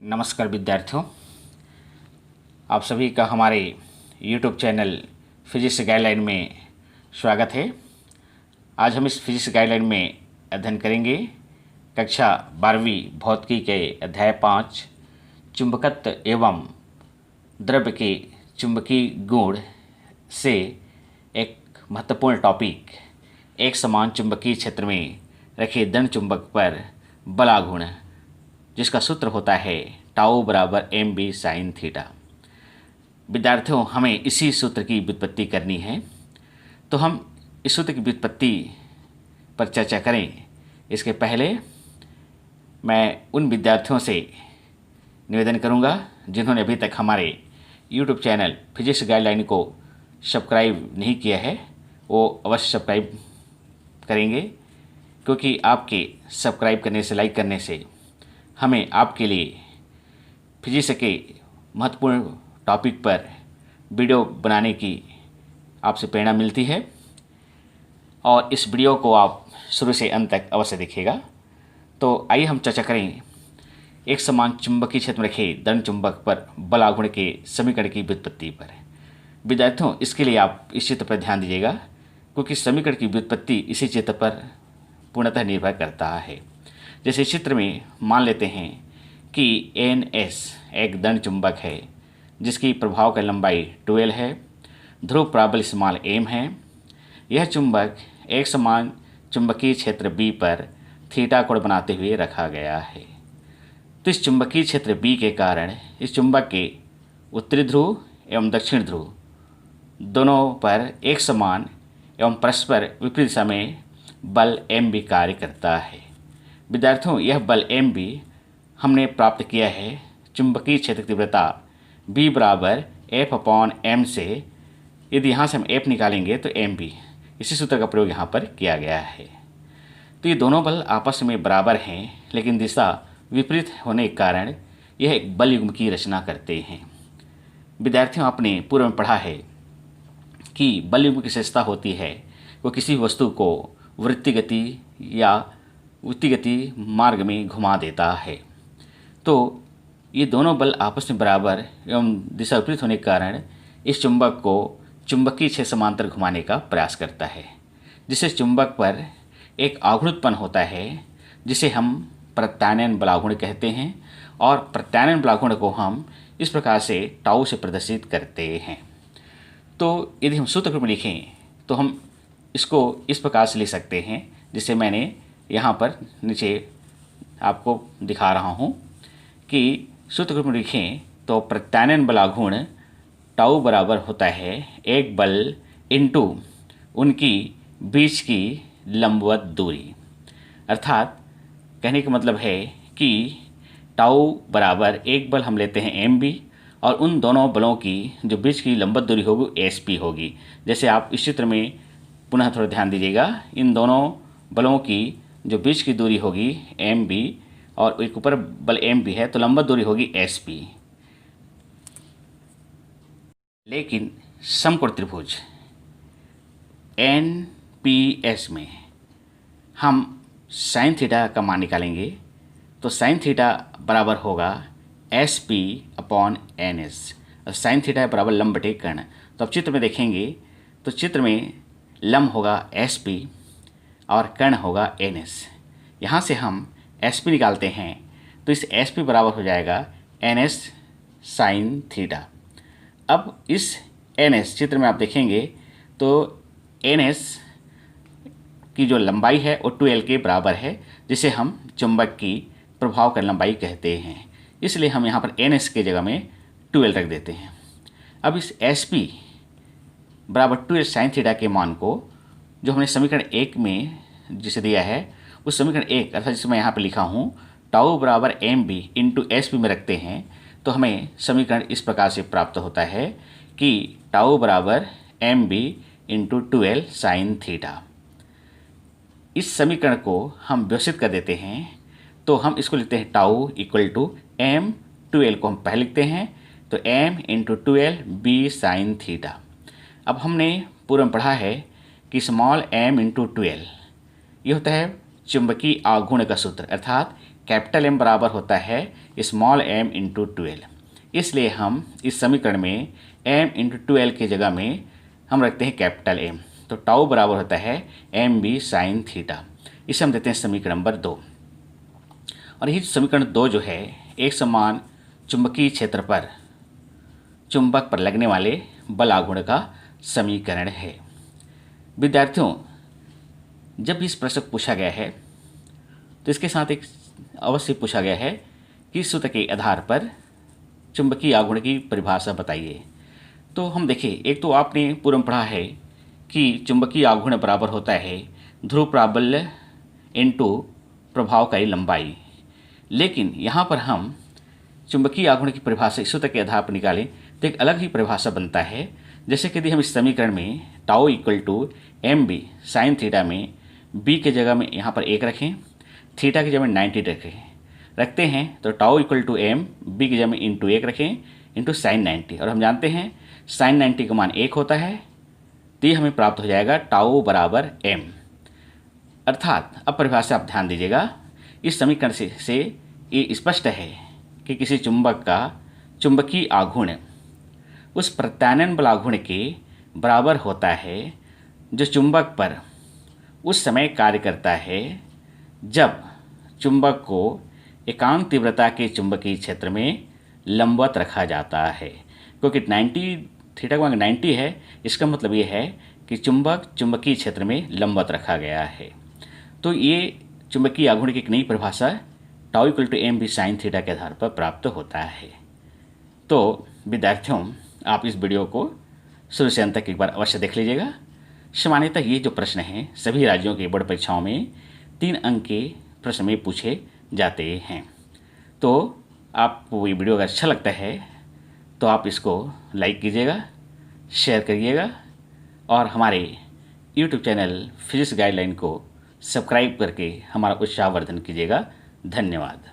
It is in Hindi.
नमस्कार विद्यार्थियों, आप सभी का हमारे YouTube चैनल फिजिक्स गाइडलाइन में स्वागत है। आज हम इस फिजिक्स गाइडलाइन में अध्ययन करेंगे कक्षा 12वीं भौतिकी के अध्याय 5 चुंबकत्व एवं द्रव्य के चुंबकीय गुण से एक महत्वपूर्ण टॉपिक, एक समान चुंबकीय क्षेत्र में रखे दंड चुंबक पर बलाघूर्ण, जिसका सूत्र होता है टाउ बराबर एम बी साइन थीटा। विद्यार्थियों, हमें इसी सूत्र की व्युत्पत्ति करनी है, तो हम इस सूत्र की व्युत्पत्ति पर चर्चा करें। इसके पहले मैं उन विद्यार्थियों से निवेदन करूंगा जिन्होंने अभी तक हमारे YouTube चैनल फिजिक्स गाइडलाइन को सब्सक्राइब नहीं किया है, वो अवश्य सब्सक्राइब करेंगे, क्योंकि आपके सब्सक्राइब करने से, लाइक करने से हमें आपके लिए फिजिक्स के महत्वपूर्ण टॉपिक पर वीडियो बनाने की आपसे प्रेरणा मिलती है। और इस वीडियो को आप शुरू से अंत तक अवश्य देखिएगा। तो आइए हम चर्चा करें एक समान चुंबकीय क्षेत्र में रखे दंड चुंबक पर बलाघूर्ण के समीकरण की व्युत्पत्ति पर। विद्यार्थियों, इसके लिए आप इस चित्र पर ध्यान दीजिएगा, क्योंकि समीकरण की व्युत्पत्ति इसी चित्र पर पूर्णतः निर्भर करता है। जैसे चित्र में मान लेते हैं कि NS एक दंड चुंबक है जिसकी प्रभाव का लंबाई 12 है, ध्रुव प्राबल्य स्मॉल m है। यह चुंबक एक समान चुंबकीय क्षेत्र B पर थीटा कोण बनाते हुए रखा गया है। तो इस चुंबकीय क्षेत्र B के कारण इस चुंबक के उत्तरी ध्रुव एवं दक्षिण ध्रुव दोनों पर एक समान एवं परस्पर विपरीत दिशा में बल M भी कार्य करता है। विद्यार्थियों, यह बल M भी हमने प्राप्त किया है चुंबकीय क्षेत्र की तीव्रता B बराबर F/m से। यदि यहाँ से हम F निकालेंगे तो M भी, इसी सूत्र का प्रयोग यहाँ पर किया गया है। तो ये दोनों बल आपस में बराबर हैं, लेकिन दिशा विपरीत होने के कारण यह एक बल युग्म की रचना करते हैं। विद्यार्थियों, आपने पूर्व में पढ़ा है कि बल युग्म की विशेषता होती है वो किसी वस्तु को वृत्तीय गति मार्ग में घुमा देता है। तो ये दोनों बल आपस में बराबर एवं दिशा विपरीत होने के कारण इस चुंबक को चुंबकीय क्षेत्र समांतर घुमाने का प्रयास करता है, जिससे चुंबक पर एक आघूर्ण उत्पन्न होता है, जिसे हम प्रत्यानयन बलाघूर्ण कहते हैं। और प्रत्यानयन बलाघूर्ण को हम इस प्रकार से टाउ से प्रदर्शित करते हैं। तो यदि हम सूत्र रूप में लिखें तो हम इसको इस प्रकार से लिख सकते हैं, जिसे मैंने यहाँ पर नीचे आपको दिखा रहा हूँ कि सूत्र रूप में लिखें तो प्रत्यानयन बलाघूर्ण टाउ बराबर होता है एक बल इंटू उनकी बीच की लंबवत दूरी। अर्थात कहने का मतलब है कि टाउ बराबर एक बल हम लेते हैं MB, और उन दोनों बलों की जो बीच की लंबवत दूरी होगी SP होगी। जैसे आप इस चित्र में पुनः थोड़ा ध्यान दीजिएगा, इन दोनों बलों की जो बीच की दूरी होगी MB और एक ऊपर बल M भी है, तो लंबवत दूरी होगी SP। लेकिन समकोण त्रिभुज NPS में हम साइन थीटा का मान निकालेंगे, तो साइन थीटा बराबर होगा SP/NS, और साइन थीटा बराबर लंब बटे कर्ण। तो अब चित्र में देखेंगे तो चित्र में लंब होगा SP और कर्ण होगा NS। यहाँ से हम SP निकालते हैं तो इस SP बराबर हो जाएगा NS साइन थीटा। अब इस NS चित्र में आप देखेंगे तो NS की जो लंबाई है वो 2L के बराबर है, जिसे हम चुंबक की प्रभाव का लंबाई कहते हैं। इसलिए हम यहाँ पर NS के जगह में 2L रख देते हैं। अब इस SP बराबर 2L साइन थीटा के मान को जो हमने समीकरण 1 में जिसे दिया है, उस समीकरण 1 अर्थात जिसे मैं यहाँ पर लिखा हूँ टाउ बराबर MB इंटू SP में रखते हैं, तो हमें समीकरण इस प्रकार से प्राप्त होता है कि टाउ बराबर MB into 2L sine theta. इस समीकरण को हम व्यवस्थित कर देते हैं, तो हम इसको लिखते हैं tau equal to M, 2L को हम पहले लिखते हैं तो M into 2L B sine theta. अब हमने पूर्व में पढ़ा है कि स्मॉल m इंटू 2L ये होता है चुंबकीय आघूर्ण का सूत्र, अर्थात कैपिटल M बराबर होता है स्मॉल m इंटू 12। इसलिए हम इस समीकरण में m इंटू 12 की जगह में हम रखते हैं कैपिटल M। तो टाउ बराबर होता है mb साइन थीटा। इसे हम देते हैं समीकरण नंबर 2। और ये समीकरण 2 जो है एक समान चुंबकीय क्षेत्र पर चुंबक पर लगने वाले बल आघूर्ण का समीकरण है। विद्यार्थियों, जब इस प्रश्न को पूछा गया है तो इसके साथ एक अवश्य पूछा गया है कि सूत्र के आधार पर चुंबकीय आघूर्ण की परिभाषा बताइए। तो हम देखिए, एक तो आपने पूर्व में पढ़ा है कि चुंबकीय आघूर्ण बराबर होता है ध्रुव प्राबल्य इनटू प्रभावकारी लंबाई। लेकिन यहाँ पर हम चुंबकीय आघूर्ण की परिभाषा इस सूत्र के आधार पर निकालें तो एक अलग ही परिभाषा बनता है। जैसे कि यदि हम इस समीकरण में tau equal to M B sine theta में बी के जगह में यहाँ पर 1 रखें, थीटा की जगह में 90 रखते हैं तो tau equal to M B की जगह में इंटू 1 रखें इंटू साइन 90। और हम जानते हैं साइन 90 का मान 1 होता है, तो ये हमें प्राप्त हो जाएगा टाउ बराबर एम। अर्थात अब परिभाषा आप ध्यान दीजिएगा, इस समीकरण से ये स्पष्ट है कि किसी चुंबक का चुंबकीय आघूर्ण उस प्रत्यानयन बल आघूर्ण के बराबर होता है जो चुंबक पर उस समय कार्य करता है जब चुंबक को एकांक तीव्रता के चुंबकीय क्षेत्र में लंबवत रखा जाता है। क्योंकि 90 थीटा का मान 90 है, इसका मतलब ये है कि चुंबक चुंबकीय क्षेत्र में लंबवत रखा गया है। तो ये चुंबकीय आघूर्ण की एक नई परिभाषा tau equal to M B sine theta के आधार पर प्राप्त होता है। तो विद्यार्थियों, आप इस वीडियो को शुरू से अंत तक एक बार अवश्य देख लीजिएगा। सामान्यतः ये जो प्रश्न हैं सभी राज्यों के बोर्ड परीक्षाओं में 3 अंक के प्रश्न में पूछे जाते हैं। तो आपको ये वीडियो अगर अच्छा लगता है तो आप इसको लाइक कीजिएगा, शेयर करिएगा और हमारे YouTube चैनल फिजिक्स गाइडलाइन को सब्सक्राइब करके हमारा उत्साहवर्धन कीजिएगा। धन्यवाद।